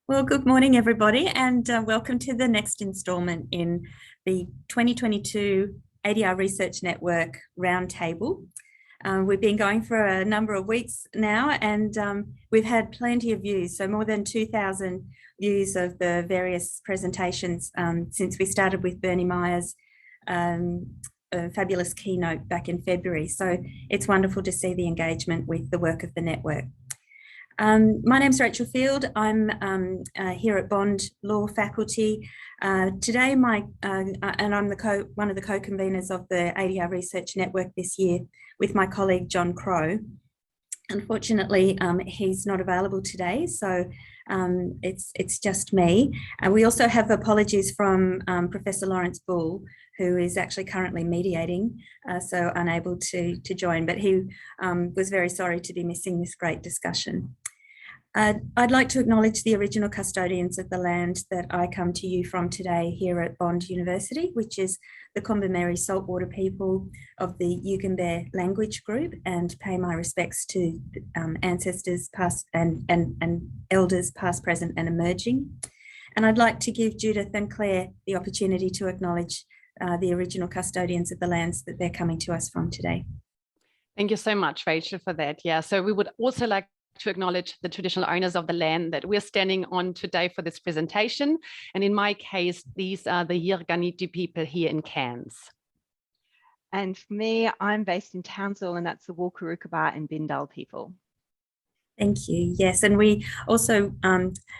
Well, good morning, everybody, and welcome to the next instalment in the 2022 ADR Research Network Roundtable. We've been going for a number of weeks now, and we've had plenty of views, so more than 2,000 views of the various presentations since we started with Bernie Myers' a fabulous keynote back in February. So it's wonderful to see the engagement with the work of the network. My name's Rachel Field. I'm here at Bond Law Faculty. Today, I'm one of the co-conveners of the ADR Research Network this year with my colleague John Crow. Unfortunately, he's not available today, so it's just me. And we also have apologies from Professor Lawrence Bull, who is actually currently mediating, so unable to join, but he was very sorry to be missing this great discussion. I'd like to acknowledge the original custodians of the land that I come to you from today here at Bond University, which is the Kombumerri Saltwater people of the Yugambeh language group, and pay my respects to ancestors past and elders past, present and emerging. And I'd like to give Judith and Claire the opportunity to acknowledge the original custodians of the lands that they're coming to us from today. Thank you so much, Rachel, for that. Yeah, so we would also like to acknowledge the traditional owners of the land that we're standing on today for this presentation. And in my case, these are the Yirrkala people here in Cairns. And for me, I'm based in Townsville, and that's the Walkarukaba and Bindal people. Thank you. Yes, and we also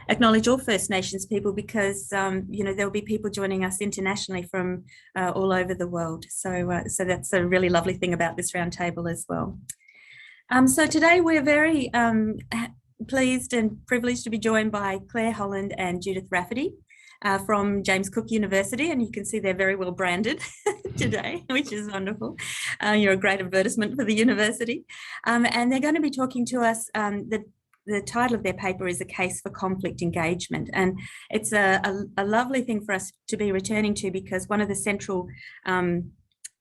acknowledge all First Nations people because there'll be people joining us internationally from all over the world. So that's a really lovely thing about this roundtable as well. So today we're very pleased and privileged to be joined by Claire Holland and Judith Rafferty from James Cook University, and you can see they're very well branded today, which is wonderful. You're a great advertisement for the university. And they're going to be talking to us, the title of their paper is A Case for Conflict Engagement, and it's a lovely thing for us to be returning to, because one of the central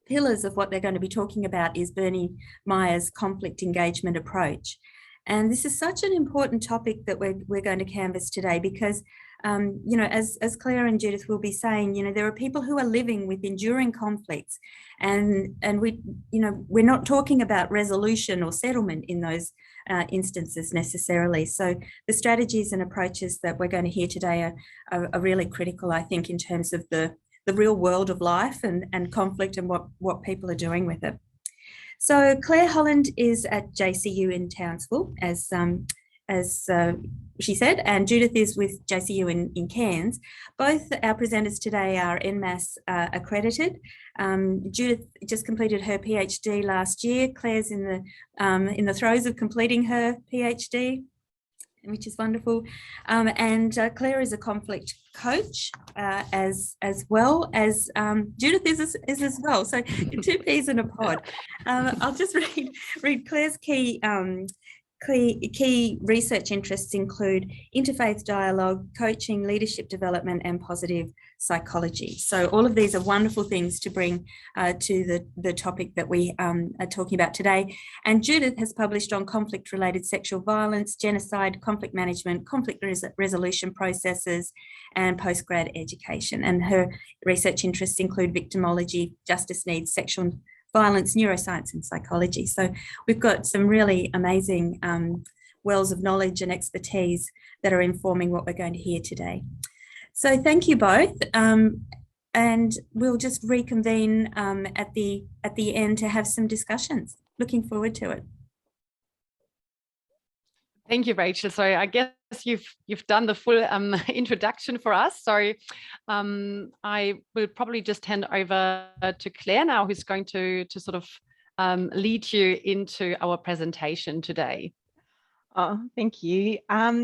pillars of what they're going to be talking about is Bernie Myers' conflict engagement approach. And this is such an important topic that we're going to canvass today because, as Claire and Judith will be saying, there are people who are living with enduring conflicts, and we're not talking about resolution or settlement in those instances necessarily. So the strategies and approaches that we're going to hear today are really critical, I think, in terms of the real world of life and conflict and what people are doing with it. So Claire Holland is at JCU in Townsville, as she said, and Judith is with JCU in Cairns. Both our presenters today are NMAS accredited. Judith just completed her PhD last year. Claire's in the throes of completing her PhD, which is wonderful. And Claire is a conflict coach as well as Judith is as well. So two peas in a pod. I'll just read Claire's key research interests include interfaith dialogue, coaching, leadership development, and positive psychology. So all of these are wonderful things to bring to the topic that we are talking about today. And Judith has published on conflict-related sexual violence, genocide, conflict management, conflict resolution processes, and postgrad education. And her research interests include victimology, justice needs, sexual violence, neuroscience, and psychology. So we've got some really amazing wells of knowledge and expertise that are informing what we're going to hear today. So thank you both, and we'll just reconvene at the end to have some discussions. Looking forward to it. Thank you, Rachel. So I guess you've done the full introduction for us. So I will probably just hand over to Claire now, who's going to sort of lead you into our presentation today. Oh, thank you.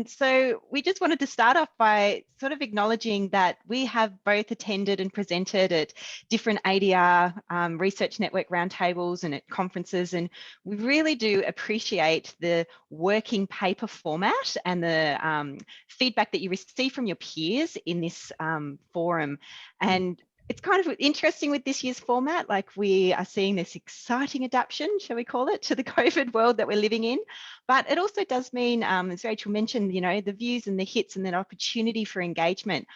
So we just wanted to start off by sort of acknowledging that we have both attended and presented at different ADR research network roundtables and at conferences, and we really do appreciate the working paper format and the feedback that you receive from your peers in this forum. And it's kind of interesting with this year's format, like we are seeing this exciting adaptation, shall we call it, to the COVID world that we're living in. But it also does mean, as Rachel mentioned, you know, the views and the hits and that opportunity for engagement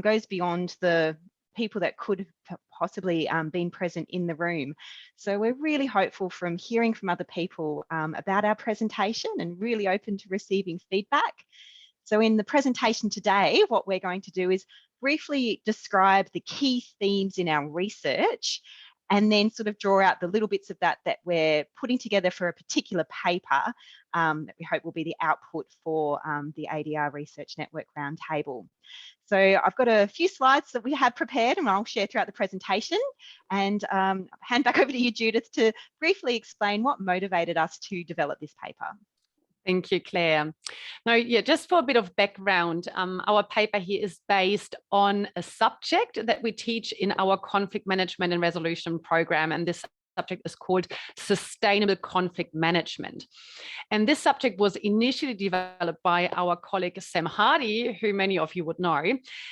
goes beyond the people that could have possibly been present in the room. So we're really hopeful from hearing from other people about our presentation and really open to receiving feedback. So in the presentation today, what we're going to do is briefly describe the key themes in our research and then sort of draw out the little bits of that we're putting together for a particular paper that we hope will be the output for the ADR Research Network Roundtable. So I've got a few slides that we have prepared and I'll share throughout the presentation, and hand back over to you, Judith, to briefly explain what motivated us to develop this paper. Thank you, Claire. Now, yeah, just for a bit of background, our paper here is based on a subject that we teach in our conflict management and resolution program, and this subject is called sustainable conflict management. And this subject was initially developed by our colleague Sam Hardy, who many of you would know,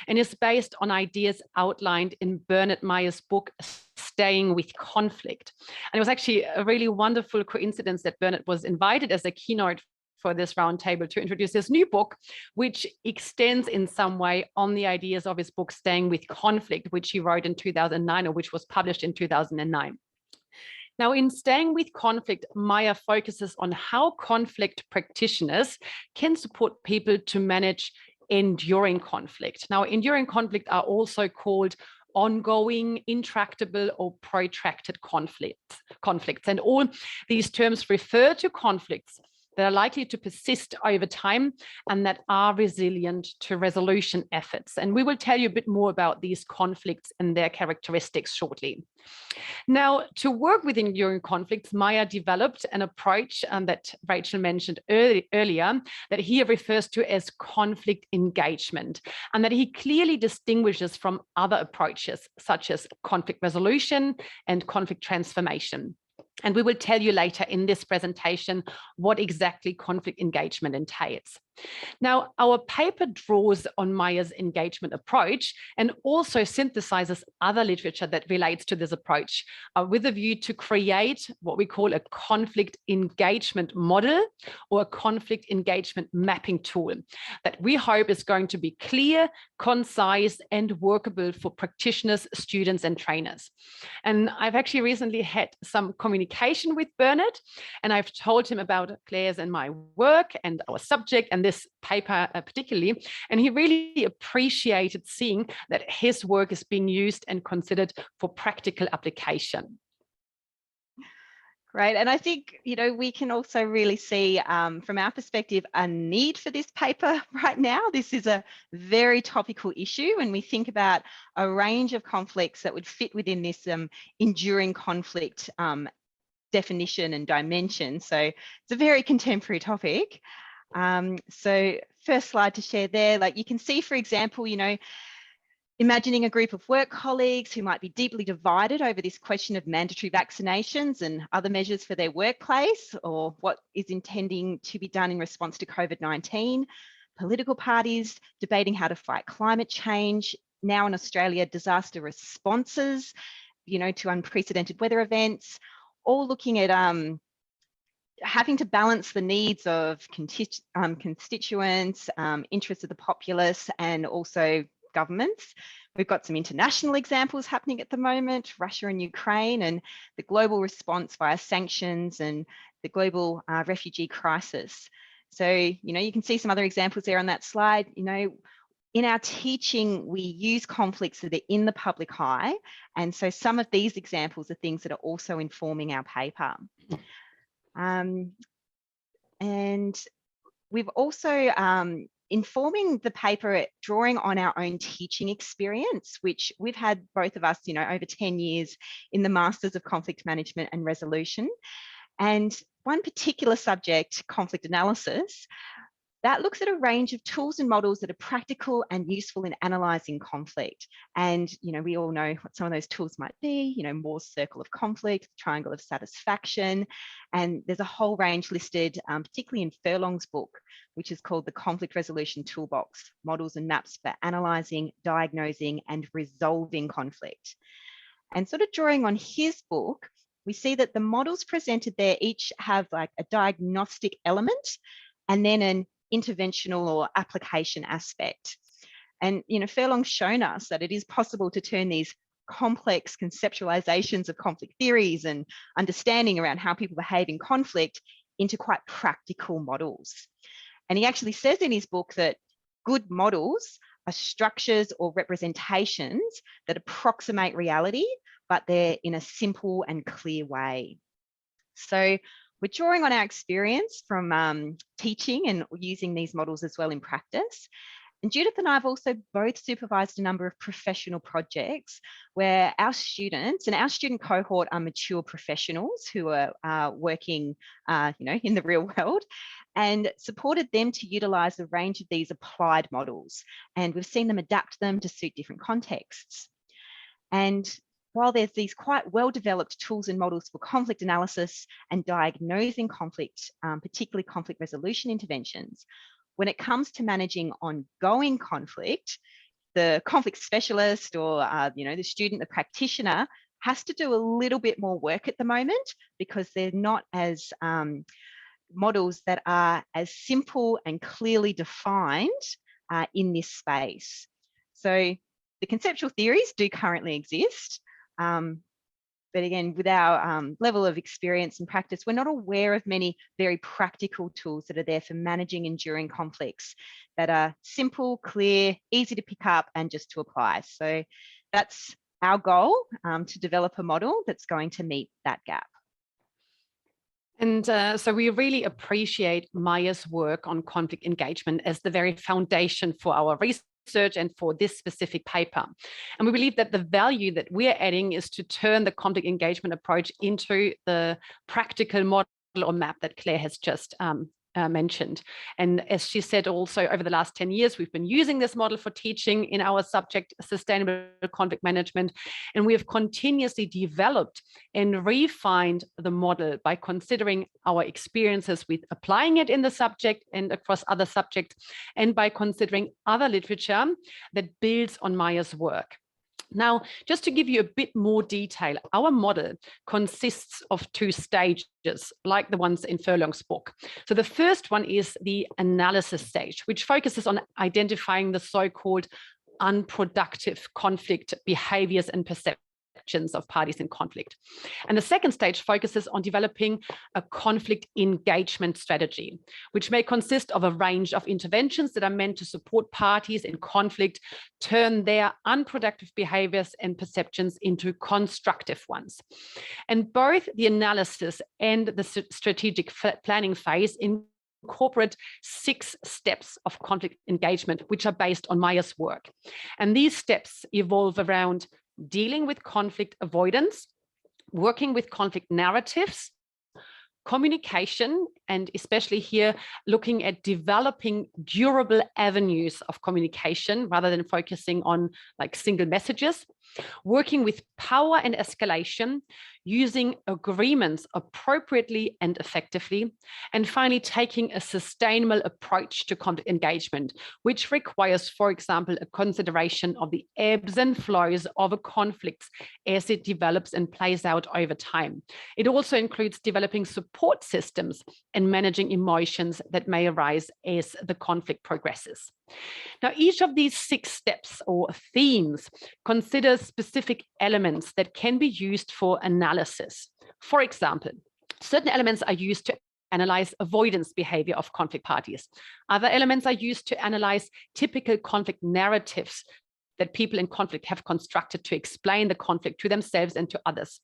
and is based on ideas outlined in Bernard Meyer's book, Staying with Conflict. And it was actually a really wonderful coincidence that Bernard was invited as a keynote for this roundtable to introduce his new book, which extends in some way on the ideas of his book, Staying with Conflict, which he wrote in 2009, or which was published in 2009. Now, in Staying with Conflict, Meyer focuses on how conflict practitioners can support people to manage enduring conflict. Now, enduring conflict are also called ongoing, intractable, or protracted conflicts. And all these terms refer to conflicts that are likely to persist over time and that are resilient to resolution efforts. And we will tell you a bit more about these conflicts and their characteristics shortly. Now, to work with enduring conflicts, Meyer developed an approach that Rachel mentioned earlier that he refers to as conflict engagement, and that he clearly distinguishes from other approaches such as conflict resolution and conflict transformation. And we will tell you later in this presentation what exactly conflict engagement entails. Now, our paper draws on Meyer's engagement approach and also synthesizes other literature that relates to this approach with a view to create what we call a conflict engagement model or a conflict engagement mapping tool that we hope is going to be clear, concise, and workable for practitioners, students, and trainers. And I've actually recently had some communication with Bernard, and I've told him about Claire's and my work and our subject and this paper particularly, and he really appreciated seeing that his work is being used and considered for practical application. Great. And I think, you know, we can also really see from our perspective a need for this paper right now. This is a very topical issue when we think about a range of conflicts that would fit within this enduring conflict definition and dimension. So it's a very contemporary topic. So first slide to share there, like you can see, for example, you know, imagining a group of work colleagues who might be deeply divided over this question of mandatory vaccinations and other measures for their workplace, or what is intending to be done in response to COVID-19. Political parties debating how to fight climate change. Now in Australia, disaster responses, you know, to unprecedented weather events, all looking at having to balance the needs of constituents, interests of the populace, and also governments. We've got some international examples happening at the moment, Russia and Ukraine, and the global response via sanctions and the global refugee crisis. So, you know, you can see some other examples there on that slide. You know, in our teaching, we use conflicts that are in the public eye. And so some of these examples are things that are also informing our paper. And we've also informing the paper, drawing on our own teaching experience, which we've had both of us, you know, over 10 years in the Masters of Conflict Management and Resolution. And one particular subject, conflict analysis, That looks at a range of tools and models that are practical and useful in analysing conflict. And, we all know what some of those tools might be, Moore's circle of conflict, triangle of satisfaction, and there's a whole range listed, particularly in Furlong's book, which is called the Conflict Resolution Toolbox, Models and Maps for Analysing, Diagnosing and Resolving Conflict. And sort of drawing on his book, we see that the models presented there each have like a diagnostic element and then an interventional or application aspect. And Furlong's shown us that it is possible to turn these complex conceptualizations of conflict theories and understanding around how people behave in conflict into quite practical models. And he actually says in his book that good models are structures or representations that approximate reality, but they're in a simple and clear way. So we're drawing on our experience from teaching and using these models as well in practice. And Judith and I have also both supervised a number of professional projects where our students and our student cohort are mature professionals who are working in the real world, and supported them to utilise a range of these applied models. And we've seen them adapt them to suit different contexts. And while there's these quite well-developed tools and models for conflict analysis and diagnosing conflict, particularly conflict resolution interventions, when it comes to managing ongoing conflict, the conflict specialist or the student, the practitioner, has to do a little bit more work at the moment because they're not as models that are as simple and clearly defined in this space. So the conceptual theories do currently exist. But again, with our level of experience and practice, we're not aware of many very practical tools that are there for managing enduring conflicts that are simple, clear, easy to pick up and just to apply. So that's our goal, to develop a model that's going to meet that gap. And so we really appreciate Maya's work on conflict engagement as the very foundation for our research and for this specific paper. And we believe that the value that we're adding is to turn the conflict engagement approach into the practical model or map that Claire has just mentioned. And as she said, also over the last 10 years, we've been using this model for teaching in our subject, sustainable conflict management. And we have continuously developed and refined the model by considering our experiences with applying it in the subject and across other subjects, and by considering other literature that builds on Maya's work. Now, just to give you a bit more detail, our model consists of two stages, like the ones in Furlong's book. So the first one is the analysis stage, which focuses on identifying the so-called unproductive conflict behaviors and perceptions of parties in conflict. And the second stage focuses on developing a conflict engagement strategy, which may consist of a range of interventions that are meant to support parties in conflict turn their unproductive behaviors and perceptions into constructive ones. And both the analysis and the strategic planning phase incorporate 6 steps of conflict engagement, which are based on Maya's work. And these steps evolve around dealing with conflict avoidance, working with conflict narratives, communication, and especially here, looking at developing durable avenues of communication rather than focusing on like single messages, working with power and escalation, using agreements appropriately and effectively, and finally taking a sustainable approach to conflict engagement, which requires, for example, a consideration of the ebbs and flows of a conflict as it develops and plays out over time. It also includes developing support systems and managing emotions that may arise as the conflict progresses. Now, each of these 6 steps or themes considers specific elements that can be used for analysis. For example, certain elements are used to analyze avoidance behavior of conflict parties. Other elements are used to analyze typical conflict narratives that people in conflict have constructed to explain the conflict to themselves and to others.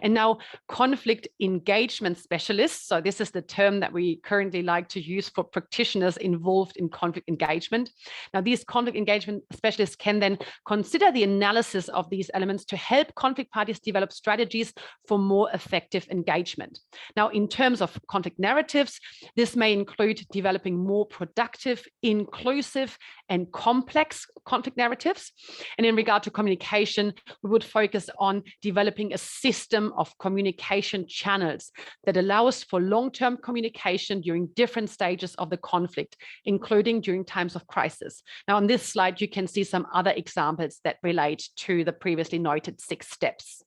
And now conflict engagement specialists, so this is the term that we currently like to use for practitioners involved in conflict engagement. Now these conflict engagement specialists can then consider the analysis of these elements to help conflict parties develop strategies for more effective engagement. Now in terms of conflict narratives, this may include developing more productive, inclusive and complex conflict narratives. And in regard to communication, we would focus on developing a system of communication channels that allows for long-term communication during different stages of the conflict, including during times of crisis. Now on this slide, you can see some other examples that relate to the previously noted 6 steps.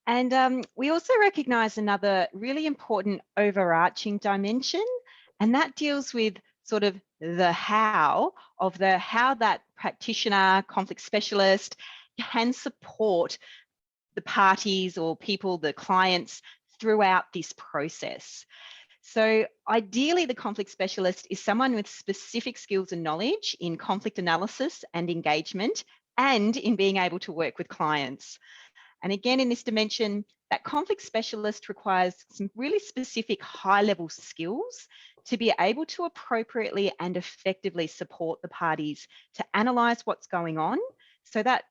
And we also recognize another really important overarching dimension, and that deals with sort of the how that practitioner, conflict specialist can support the parties or people, the clients, throughout this process. So ideally, the conflict specialist is someone with specific skills and knowledge in conflict analysis and engagement, and in being able to work with clients. And again, in this dimension, that conflict specialist requires some really specific high-level skills to be able to appropriately and effectively support the parties to analyse what's going on. So that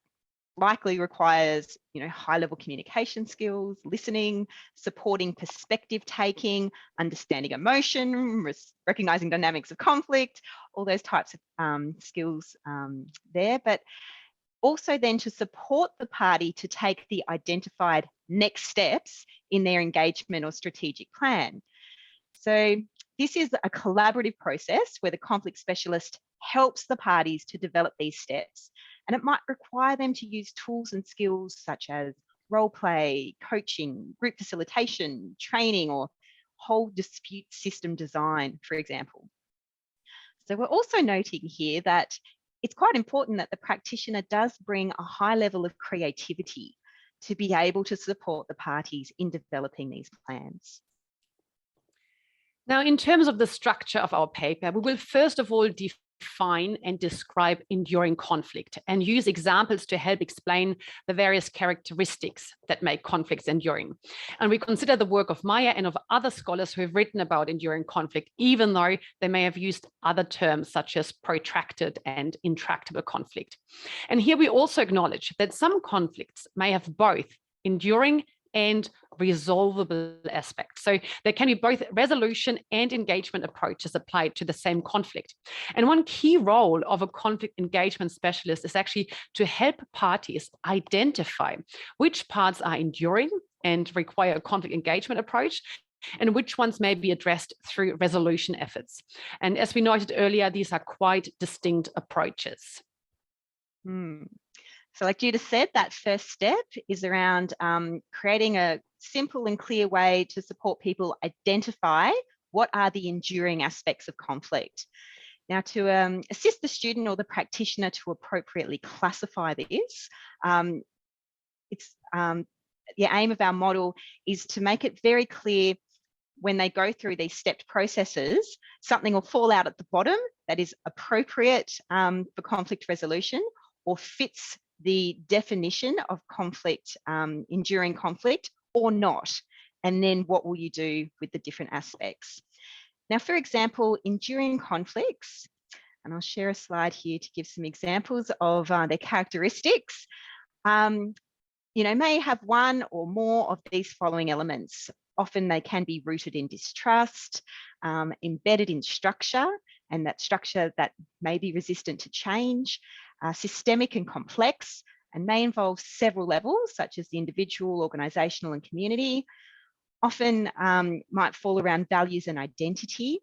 likely requires, high-level communication skills, listening, supporting perspective taking, understanding emotion, recognising dynamics of conflict, all those types of skills there. But also then to support the party to take the identified next steps in their engagement or strategic plan. So this is a collaborative process where the conflict specialist helps the parties to develop these steps. And it might require them to use tools and skills such as role play, coaching, group facilitation, training, or whole dispute system design, for example. So we're also noting here that it's quite important that the practitioner does bring a high level of creativity to be able to support the parties in developing these plans. Now, in terms of the structure of our paper, we will first of all define and describe enduring conflict and use examples to help explain the various characteristics that make conflicts enduring. And we consider the work of Maya and of other scholars who have written about enduring conflict, even though they may have used other terms such as protracted and intractable conflict. And here we also acknowledge that some conflicts may have both enduring and resolvable aspects. So there can be both resolution and engagement approaches applied to the same conflict. And one key role of a conflict engagement specialist is actually to help parties identify which parts are enduring and require a conflict engagement approach, and which ones may be addressed through resolution efforts. And as we noted earlier, these are quite distinct approaches. So like Judith said, that first step is around creating a simple and clear way to support people identify what are the enduring aspects of conflict. Now, to assist the student or the practitioner to appropriately classify this, the aim of our model is to make it very clear when they go through these stepped processes, something will fall out at the bottom that is appropriate for conflict resolution or fits the definition of conflict, enduring conflict, or not. And then what will you do with the different aspects? Now, for example, enduring conflicts, and I'll share a slide here to give some examples of their characteristics, may have one or more of these following elements. Often they can be rooted in distrust, embedded in structure, and that structure that may be resistant to change, systemic and complex, and may involve several levels, such as the individual, organisational, and community. Often might fall around values and identity.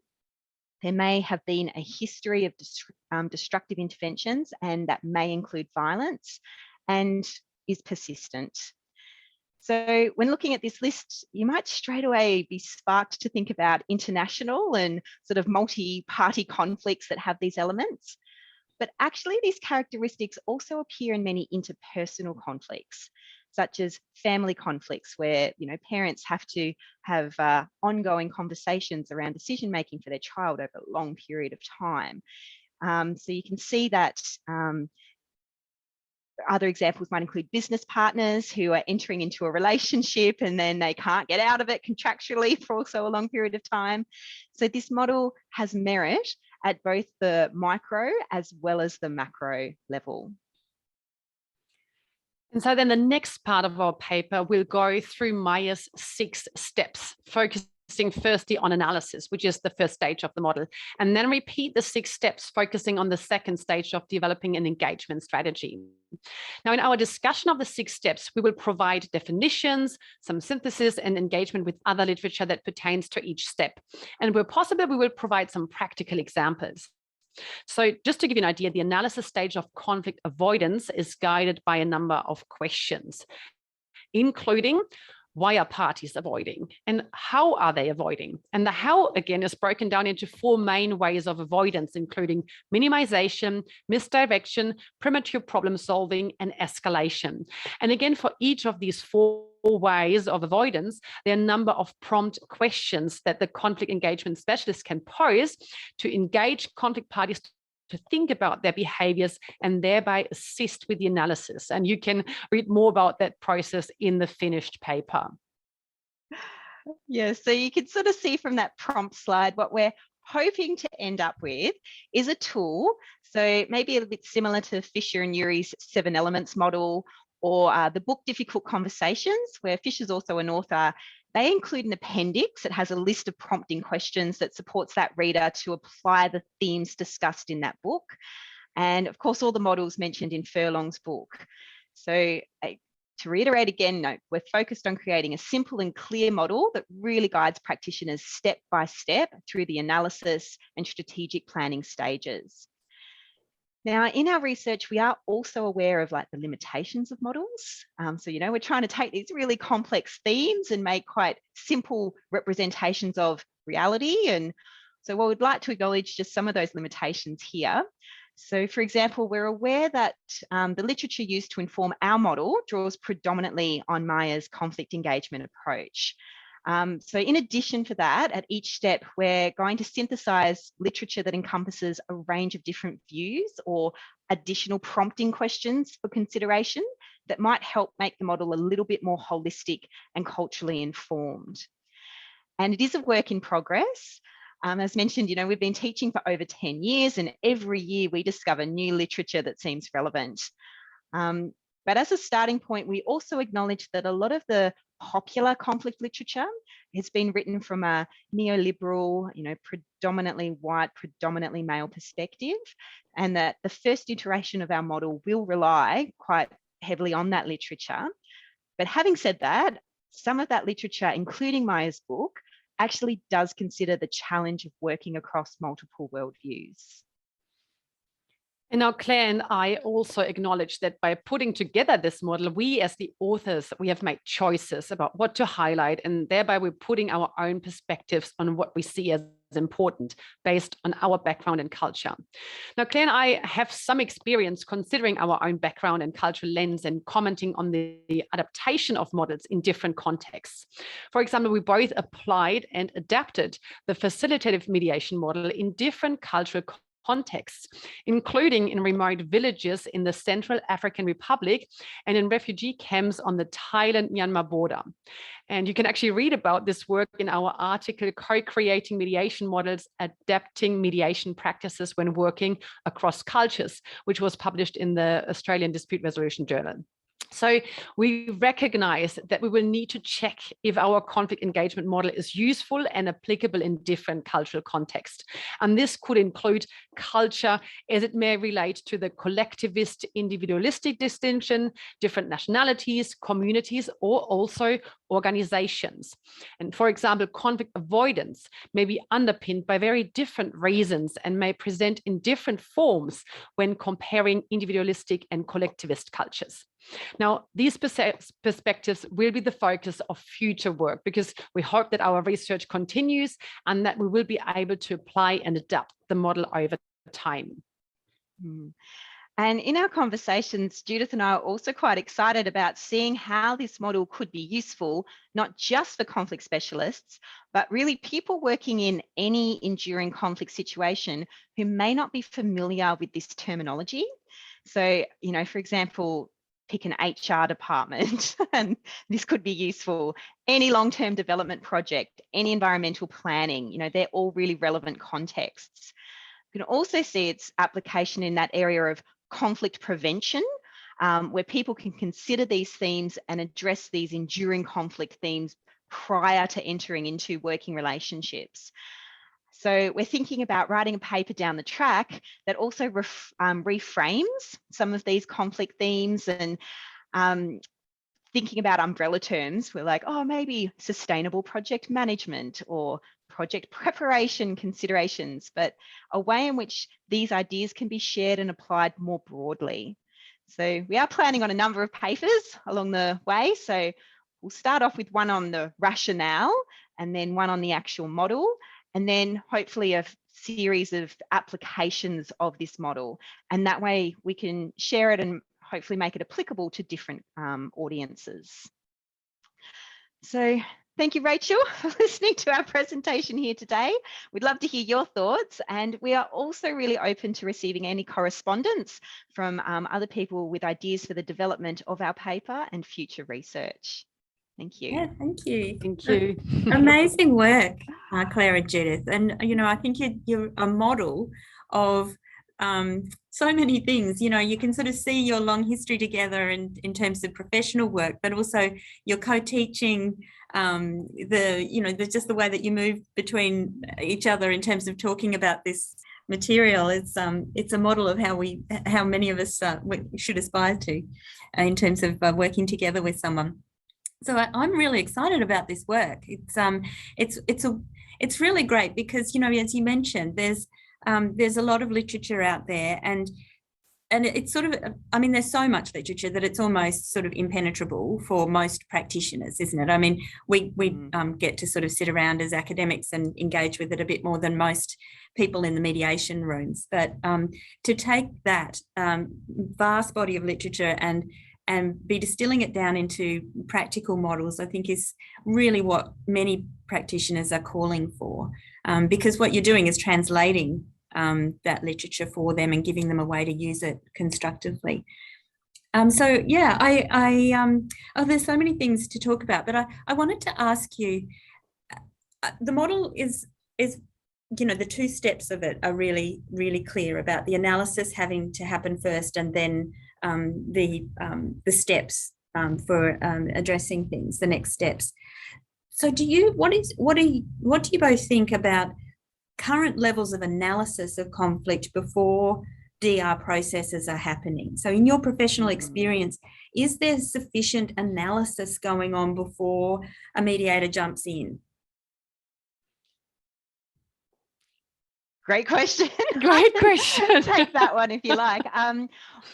There may have been a history of destructive interventions, and that may include violence, and is persistent. So when looking at this list, you might straight away be sparked to think about international and sort of multi-party conflicts that have these elements. But actually, these characteristics also appear in many interpersonal conflicts, such as family conflicts where parents have to have ongoing conversations around decision-making for their child over a long period of time. So you can see that other examples might include business partners who are entering into a relationship and then they can't get out of it contractually for also a long period of time. So this model has merit at both the micro as well as the macro level. And so then the next part of our paper will go through Maya's 6 steps, focusing firstly on analysis, which is the first stage of the model, and then repeat the 6 steps, focusing on the second stage of developing an engagement strategy. Now, in our discussion of the 6 steps, we will provide definitions, some synthesis and engagement with other literature that pertains to each step. And where possible, we will provide some practical examples. So just to give you an idea, the analysis stage of conflict avoidance is guided by a number of questions, including why are parties avoiding and how are they avoiding? And the how, again, is broken down into 4 main ways of avoidance, including minimization, misdirection, premature problem solving, and escalation. And again, for each of these 4 ways of avoidance, there are a number of prompt questions that the conflict engagement specialist can pose to engage conflict parties to think about their behaviors and thereby assist with the analysis. And you can read more about that process in the finished paper. Yeah, so you can sort of see from that prompt slide what we're hoping to end up with is a tool. So maybe a little bit similar to Fisher and Urey's 7 elements model, or the book Difficult Conversations, where Fisher's also an author. They include an appendix that has a list of prompting questions that supports that reader to apply the themes discussed in that book. And of course, all the models mentioned in Furlong's book. So to reiterate again, no, we're focused on creating a simple and clear model that really guides practitioners step by step through the analysis and strategic planning stages. Now, in our research, we are also aware of like the limitations of models. So, we're trying to take these really complex themes and make quite simple representations of reality. And so we'd like to acknowledge just some of those limitations here. So, for example, we're aware that the literature used to inform our model draws predominantly on Maya's conflict engagement approach. So in addition to that, at each step, we're going to synthesize literature that encompasses a range of different views or additional prompting questions for consideration that might help make the model a little bit more holistic and culturally informed. And it is a work in progress. As mentioned, we've been teaching for over 10 years, and every year we discover new literature that seems relevant. But as a starting point, we also acknowledge that a lot of the popular conflict literature has been written from a neoliberal, predominantly white, predominantly male perspective, and that the first iteration of our model will rely quite heavily on that literature. But having said that, some of that literature, including Maya's book, actually does consider the challenge of working across multiple worldviews. And now Claire and I also acknowledge that by putting together this model, we as the authors, we have made choices about what to highlight, and thereby we're putting our own perspectives on what we see as important based on our background and culture. Now, Claire and I have some experience considering our own background and cultural lens and commenting on the adaptation of models in different contexts. For example, we both applied and adapted the facilitative mediation model in different cultural contexts, including in remote villages in the Central African Republic and in refugee camps on the Thailand-Myanmar border. And you can actually read about this work in our article, Co-Creating Mediation Models, Adapting Mediation Practices when Working Across Cultures, which was published in the Australian Dispute Resolution Journal. So we recognize that we will need to check if our conflict engagement model is useful and applicable in different cultural contexts. And this could include culture as it may relate to the collectivist individualistic distinction, different nationalities, communities, or also organizations. And for example, conflict avoidance may be underpinned by very different reasons and may present in different forms when comparing individualistic and collectivist cultures. Now, these perspectives will be the focus of future work because we hope that our research continues and that we will be able to apply and adapt the model over time. And in our conversations, Judith and I are also quite excited about seeing how this model could be useful, not just for conflict specialists, but really people working in any enduring conflict situation who may not be familiar with this terminology. So, you know, for example, pick an HR department, and this could be useful. Any long-term development project, any environmental planning, you know, they're all really relevant contexts. You can also see its application in that area of conflict prevention, where people can consider these themes and address these enduring conflict themes prior to entering into working relationships. So we're thinking about writing a paper down the track that also reframes some of these conflict themes, and thinking about umbrella terms. We're like, oh, maybe sustainable project management or project preparation considerations, but a way in which these ideas can be shared and applied more broadly. So we are planning on a number of papers along the way. So we'll start off with one on the rationale, and then one on the actual model, and then hopefully a series of applications of this model. And that way we can share it and hopefully make it applicable to different audiences. So thank you, Rachel, for listening to our presentation here today. We'd love to hear your thoughts, and we are also really open to receiving any correspondence from other people with ideas for the development of our paper and future research. Thank you. Yeah, thank you. Thank you. Amazing work, Claire and Judith. And, you know, I think you're a model of so many things. You know, you can sort of see your long history together in terms of professional work, but also your co-teaching, just the way that you move between each other in terms of talking about this material. It's a model of how many of us should aspire to in terms of working together with someone. So I'm really excited about this work. It's really great because, you know, as you mentioned, there's a lot of literature out there, and it's sort of, I mean, there's so much literature that it's almost sort of impenetrable for most practitioners, isn't it? I mean, we get to sort of sit around as academics and engage with it a bit more than most people in the mediation rooms. But to take that vast body of literature and be distilling it down into practical models, I think is really what many practitioners are calling for, because what you're doing is translating that literature for them and giving them a way to use it constructively. So yeah, there's so many things to talk about, but I wanted to ask you, the model is, you know, the two steps of it are really, really clear about the analysis having to happen first, and then the steps for addressing things, the next steps. So what do you both think about current levels of analysis of conflict before DR processes are happening? So in your professional experience, is there sufficient analysis going on before a mediator jumps in? Great question. Great question. Take that one if you like.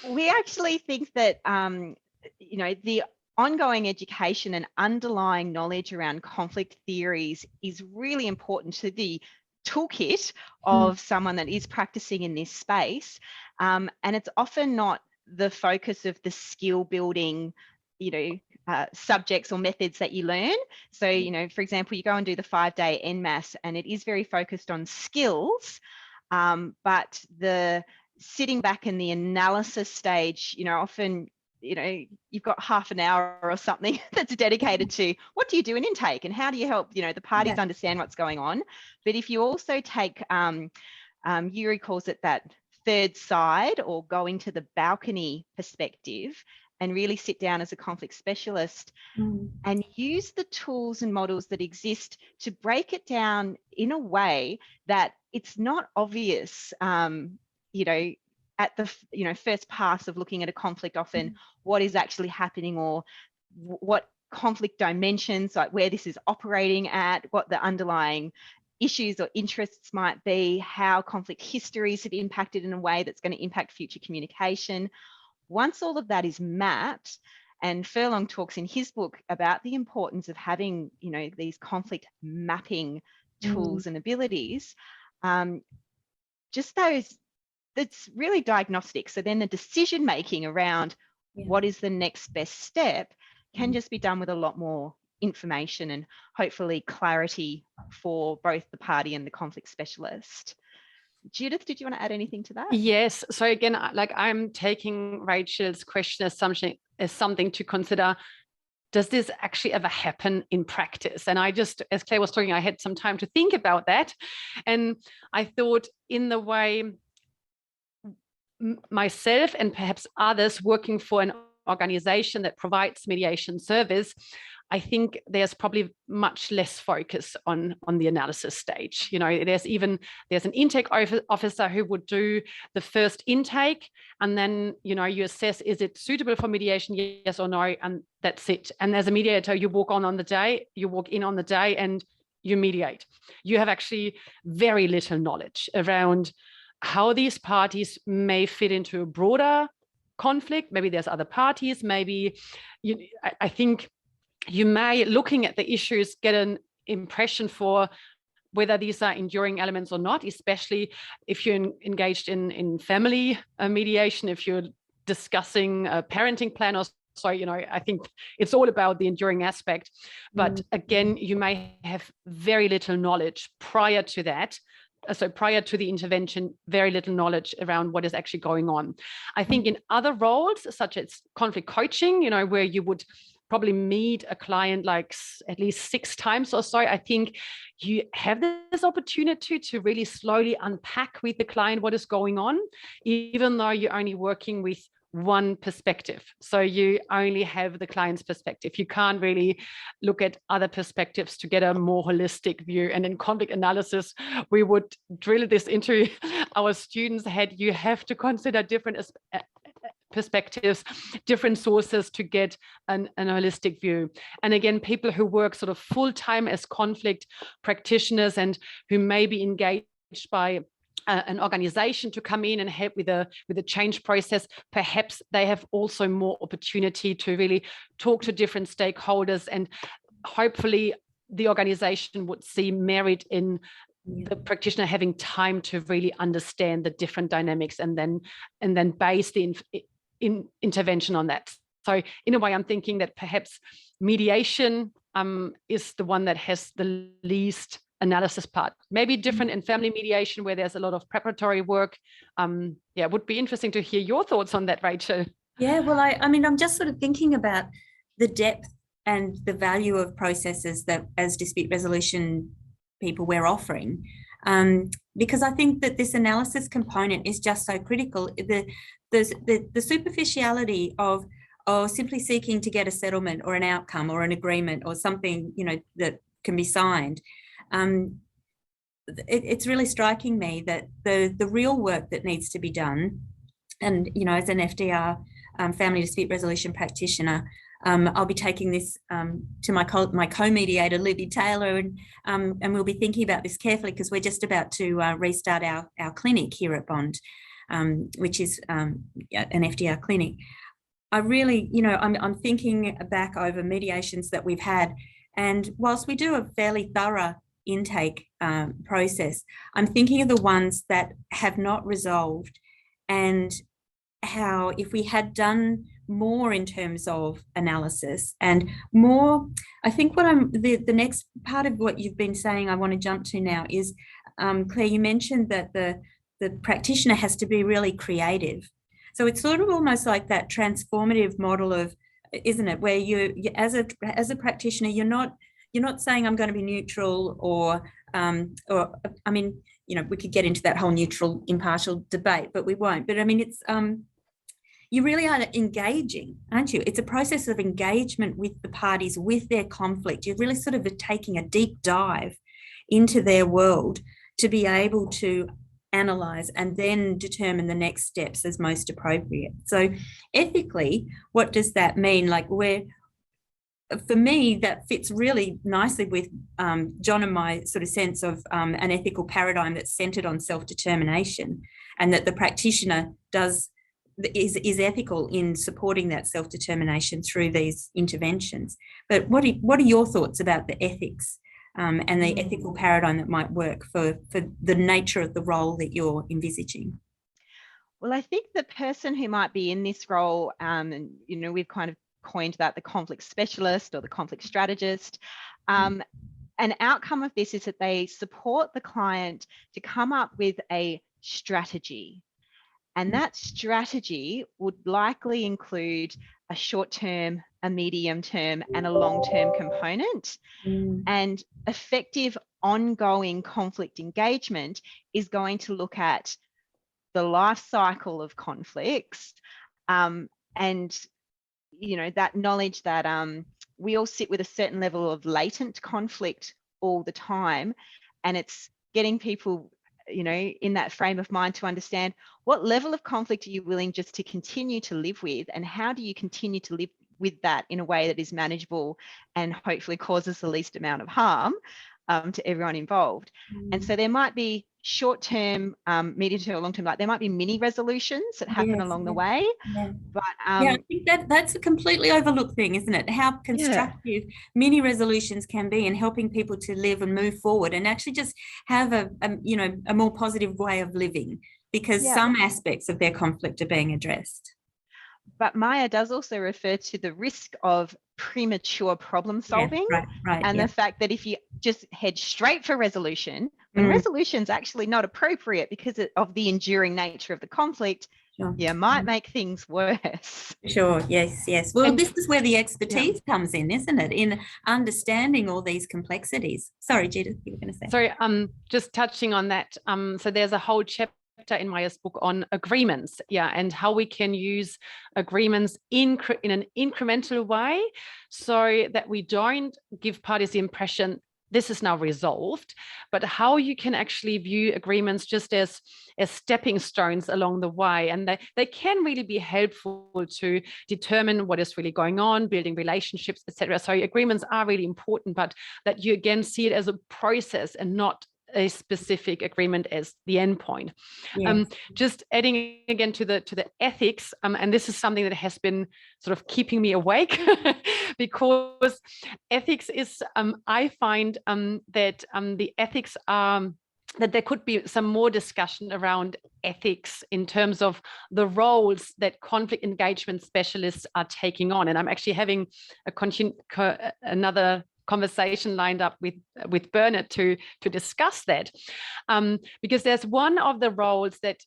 We actually think that, you know, the ongoing education and underlying knowledge around conflict theories is really important to the toolkit of someone that is practicing in this space. And it's often not the focus of the skill building, you know, subjects or methods that you learn. So, you know, for example, you go and do the 5-day NMAS, and it is very focused on skills, but the sitting back in the analysis stage, you know, often, you know, you've got half an hour or something that's dedicated to what do you do in intake and how do you help, you know, the parties understand what's going on. But if you also take, Yuri calls it that third side, or going to the balcony perspective, and really sit down as a conflict specialist and use the tools and models that exist to break it down in a way that it's not obvious, you know, at the, you know, first pass of looking at a conflict, often what is actually happening, or what conflict dimensions, like where this is operating at, what the underlying issues or interests might be, how conflict histories have impacted in a way that's going to impact future communication. Once all of that is mapped, and Furlong talks in his book about the importance of having, you know, these conflict mapping tools and abilities, just those that's really diagnostic. So then the decision making around what is the next best step can just be done with a lot more information and hopefully clarity for both the party and the conflict specialist. Judith, did you want to add anything to that? Yes. So again, like I'm taking Rachel's question as something to consider. Does this actually ever happen in practice? And I just, as Claire was talking, I had some time to think about that. And I thought, in the way myself and perhaps others working for an organization that provides mediation service, I think there's probably much less focus on the analysis stage. You know, there's an intake officer who would do the first intake, and then, you know, you assess, is it suitable for mediation, yes or no, and that's it. And as a mediator, you walk in on the day and you mediate. You have actually very little knowledge around how these parties may fit into a broader conflict. Maybe there's other parties, maybe I think you may, looking at the issues, get an impression for whether these are enduring elements or not, especially if you're engaged in family mediation, if you're discussing a parenting plan or so, you know, I think it's all about the enduring aspect. But again, you may have very little knowledge prior to that. So prior to the intervention, very little knowledge around what is actually going on. I think in other roles, such as conflict coaching, you know, where you would probably meet a client like at least 6 times or so, I think you have this opportunity to really slowly unpack with the client what is going on, even though you're only working with one perspective. So you only have the client's perspective. You can't really look at other perspectives to get a more holistic view. And in conflict analysis, we would drill this into our students' head. You have to consider different perspectives, different sources to get an holistic view. And again, people who work sort of full-time as conflict practitioners and who may be engaged by an organization to come in and help with a change process, perhaps they have also more opportunity to really talk to different stakeholders, and hopefully the organization would see merit in the practitioner having time to really understand the different dynamics and then base the intervention on that. So in a way, I'm thinking that perhaps mediation is the one that has the least analysis part. Maybe different in family mediation, where there's a lot of preparatory work. It would be interesting to hear your thoughts on that, Rachel. Yeah, well, I mean, I'm just sort of thinking about the depth and the value of processes that as dispute resolution people we're offering, because I think that this analysis component is just so critical. The superficiality of simply seeking to get a settlement or an outcome or an agreement or something, you know, that can be signed. It's really striking me that the real work that needs to be done, and, you know, as an FDR family dispute resolution practitioner, I'll be taking this to my co-mediator, Libby Taylor, and we'll be thinking about this carefully, because we're just about to restart our clinic here at Bond, which is an FDR clinic. I really, you know, I'm thinking back over mediations that we've had, and whilst we do a fairly thorough intake process, I'm thinking of the ones that have not resolved, and how if we had done more in terms of analysis and more, I think the next part of what you've been saying I want to jump to now is, Claire, you mentioned that the practitioner has to be really creative. So it's sort of almost like that transformative model of, isn't it, where you as a practitioner, you're not saying I'm going to be neutral or I mean, you know, we could get into that whole neutral, impartial debate, but we won't. But I mean, it's you really are engaging, aren't you? It's a process of engagement with the parties, with their conflict. You're really sort of taking a deep dive into their world to be able to analyze and then determine the next steps as most appropriate. So ethically, what does that mean? Like, for me, that fits really nicely with John and my sort of sense of an ethical paradigm that's centered on self-determination, and that the practitioner is ethical in supporting that self-determination through these interventions. But what are your thoughts about the ethics and the ethical paradigm that might work for the nature of the role that you're envisaging? Well, I think the person who might be in this role, and we've kind of coined that the conflict specialist or the conflict strategist. An outcome of this is that they support the client to come up with a strategy. And that strategy would likely include a short-term, a medium-term, and a long-term component. And effective ongoing conflict engagement is going to look at the life cycle of conflicts, and that knowledge that we all sit with a certain level of latent conflict all the time, and it's getting people in that frame of mind to understand what level of conflict are you willing just to continue to live with, and how do you continue to live with that in a way that is manageable and hopefully causes the least amount of harm to everyone involved. And so there might be short-term, medium-term, or long-term, like there might be mini resolutions that happen along the way. But I think that's a completely overlooked thing, isn't it? How constructive mini resolutions can be in helping people to live and move forward and actually just have a more positive way of living, because some aspects of their conflict are being addressed. But Maya does also refer to the risk of premature problem solving, and the fact that if you just head straight for resolution, when resolution's actually not appropriate because of the enduring nature of the conflict, you might make things worse. Sure, yes. Well, this is where the expertise comes in, isn't it? In understanding all these complexities. Sorry, Judith, you were going to say. Sorry, just touching on that. So there's a whole chapter in Maya's book on agreements, and how we can use agreements in an incremental way, so that we don't give parties the impression this is now resolved, but how you can actually view agreements just as stepping stones along the way. And they can really be helpful to determine what is really going on, building relationships, etc. So agreements are really important, but that you again see it as a process and not a specific agreement as the end point. Just adding again to the ethics, and this is something that has been sort of keeping me awake because ethics is, I find that the ethics are, that there could be some more discussion around ethics in terms of the roles that conflict engagement specialists are taking on. And I'm actually having another conversation lined up with Bernard to discuss that, because there's one of the roles that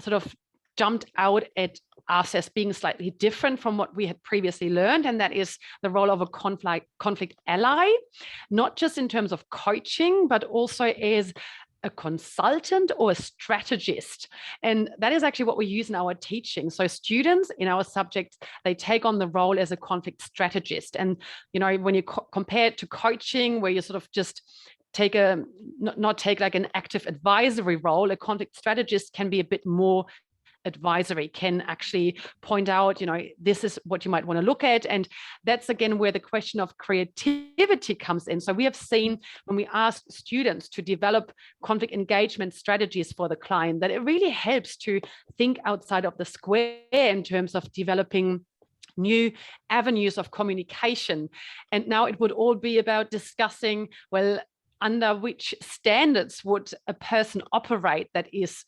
sort of jumped out at us as being slightly different from what we had previously learned, and that is the role of a conflict ally, not just in terms of coaching, but also as a consultant or a strategist. And that is actually what we use in our teaching. So students in our subjects, they take on the role as a conflict strategist. And, when you compare it to coaching, where you sort of just take not take like an active advisory role, a conflict strategist can be a bit more advisory, can actually point out, this is what you might want to look at. And that's again where the question of creativity comes in. So we have seen when we ask students to develop conflict engagement strategies for the client, that it really helps to think outside of the square in terms of developing new avenues of communication. And now it would all be about discussing, well, under which standards would a person operate that is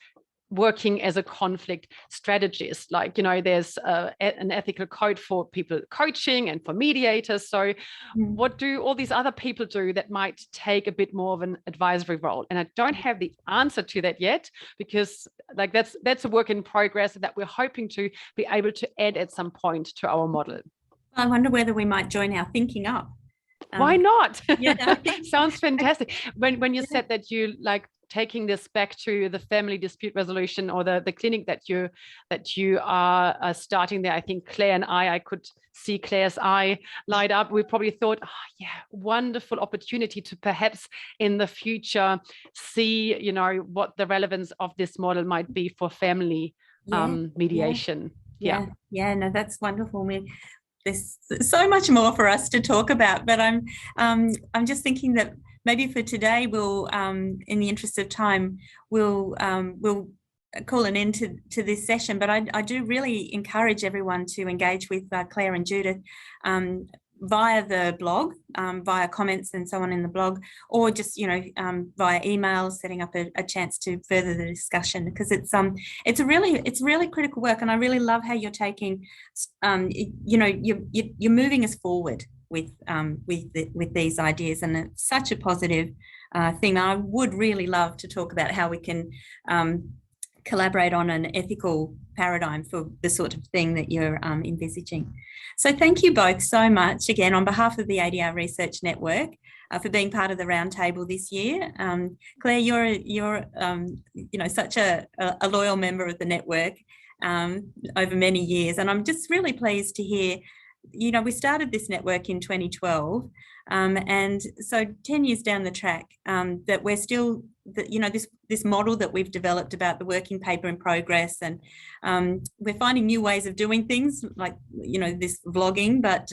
working as a conflict strategist? Like, there's an ethical code for people coaching and for mediators. So what do all these other people do that might take a bit more of an advisory role? And I don't have the answer to that yet, because like that's a work in progress that we're hoping to be able to add at some point to our model. I wonder whether we might join our thinking up. Why not? Sounds fantastic. When you said that you like taking this back to the family dispute resolution or the clinic that you are starting there, I think Claire and I could see Claire's eye light up. We probably thought, wonderful opportunity to perhaps in the future see, what the relevance of this model might be for family mediation. No, that's wonderful. There's so much more for us to talk about, but I'm just thinking that maybe for today we'll, in the interest of time, we'll call an end to this session. But I do really encourage everyone to engage with Claire and Judith. via the blog, via comments and so on in the blog, or just, via email, setting up a chance to further the discussion, because it's really critical work. And I really love how you're taking, you're moving us forward with these ideas, and it's such a positive thing. I would really love to talk about how we can collaborate on an ethical paradigm for the sort of thing that you're envisaging. So thank you both so much again on behalf of the ADR Research Network for being part of the roundtable this year. Claire, you're such a loyal member of the network over many years, and I'm just really pleased to hear. We started this network in 2012, and so 10 years down the track, that we're still, this model that we've developed about the working paper in progress, and we're finding new ways of doing things like, this vlogging, but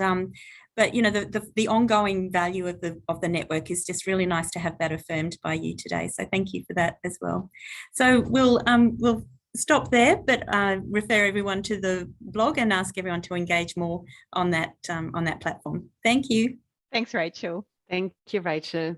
the ongoing value of the network is just really nice to have that affirmed by you today. So thank you for that as well. So we'll stop there, but refer everyone to the blog and ask everyone to engage more on that platform. Thank you. Thanks, Rachel. Thank you, Rachel.